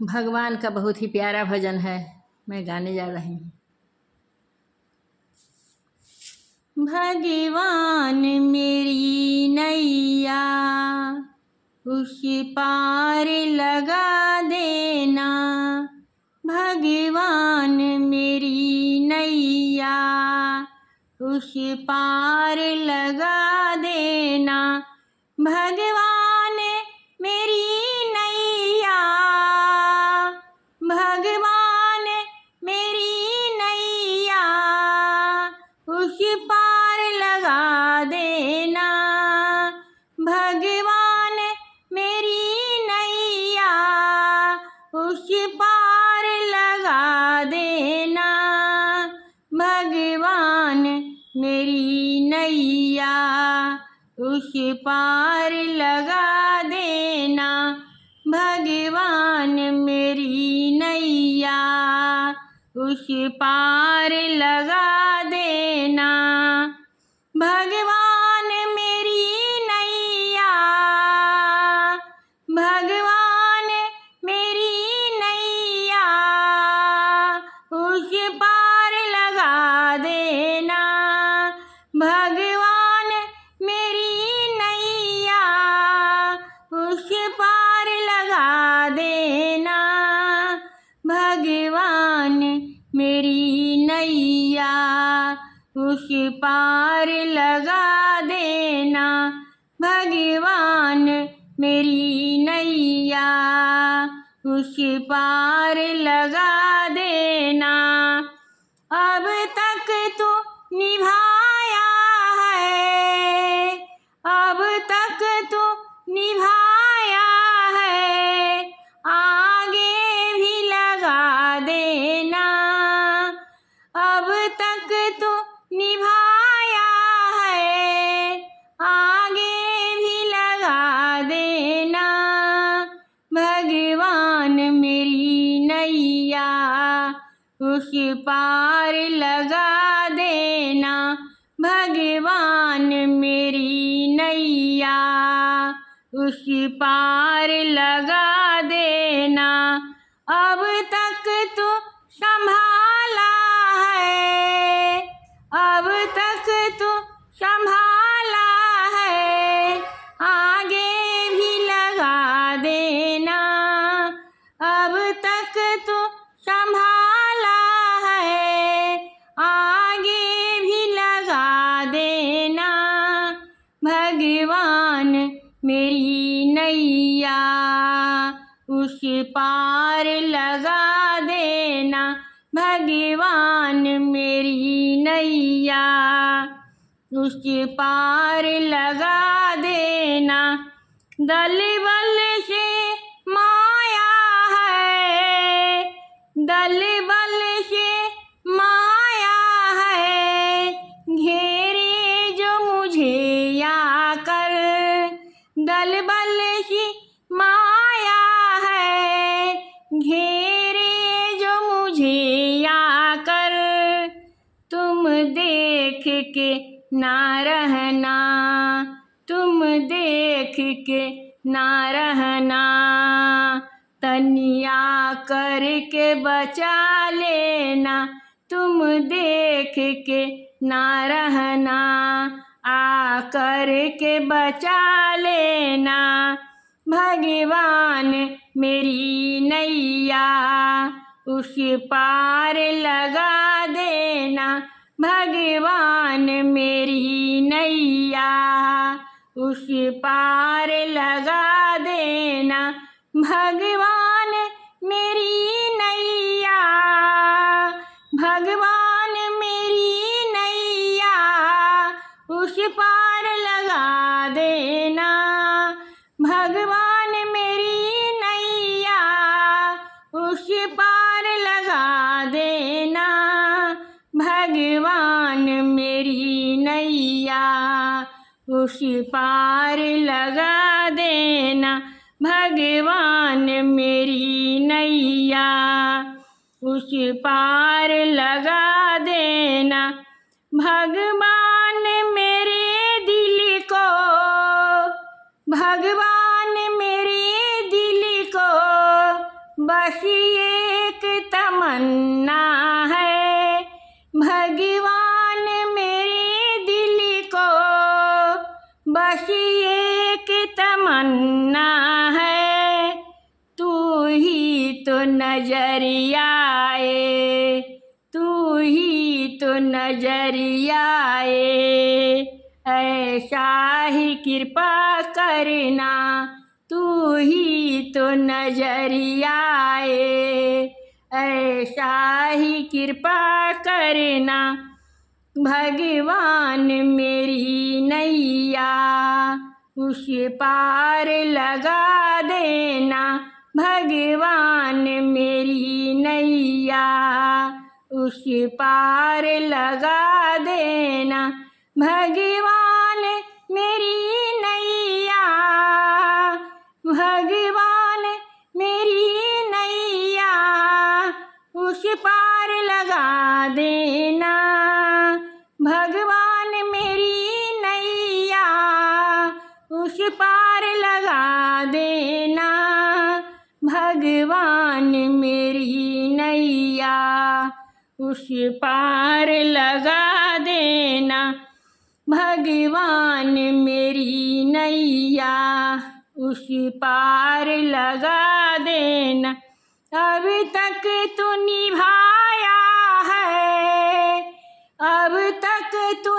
भगवान का बहुत ही प्यारा भजन है, मैं गाने जा रही हूँ। भगवान मेरी नैया उस पार लगा देना, भगवान मेरी नैया उस पार लगा देना, भगवान मेरी नैया, भगवान मेरी नैया उस पार लगा देना, भगवान मेरी नैया उस पार लगा देना, भगवान मेरी नैया उस पार लगा देना, भगवान मेरी नैया उस पार लगा देना, भगवान मेरी नैया, भगवान मेरी नैया उस पार लगा देना, भगवान मेरी नैया उस पार लगा देना, भगवान मेरी नैया उस पार लगा देना, भगवान मेरी नैया उस पार लगा देना, अब तक तो निभाया है, अब तक तो निभाया है, आगे भी लगा देना, अब तक तो निभाया है, आगे भी लगा देना, भगवान मेरी नैया उस पार लगा देना, भगवान मेरी नैया उस पार लगा देना, अब तक तो संभाला है, अब तक तो संभाला है, आगे भी लगा देना, अब तक तो संभाला है, आगे भी लगा देना, भगवान मेरी नैया उस पार लगा देना, भगवान मेरी नैया उस पार लगा देना, दल बल से माया है, दल बल से माया है, घेरे जो मुझे आकर, दल बल से माया है, घेरे जो मुझे आकर, तुम देख के ना रहना, तुम देख के ना रहना, तनिया करके बचा लेना, तुम देख के ना रहना, आ कर के बचा लेना, भगवान मेरी नैया उस पार लगा देना, भगवान मेरी नैया उस पार लगा देना, भगवान मेरी नैया, भगवान मेरी नैया उस पार लगा देना, भगवान मेरी नैया उस पार लगा देना, भगवान मेरी नैया उस पार लगा देना, भगवान मेरी नैया उस पार लगा देना, भगवान मेरे दिल को, भगवान मेरे दिल को बस एक तमन्ना है भगवान मेरे दिल को, बस एक तमन्ना है तू ही तो नजर आए, तू ही तो नजर आए। ऐसा ही कृपा करना तू ही तो नजर आए, ऐसा ही कृपा करना भगवान मेरी नैया उस पार लगा देना, भगवान मेरी नैया उस पार लगा देना, भगवान मेरी नैया, भगवान मेरी नैया उस पार लगा देना, भगवान मेरी नैया उस पार लगा देना, भगवान मेरी नैया उस पार लगा देना, भगवान मेरी नैया उस पार लगा देना। अब तक तू निभाया है, अब तक तू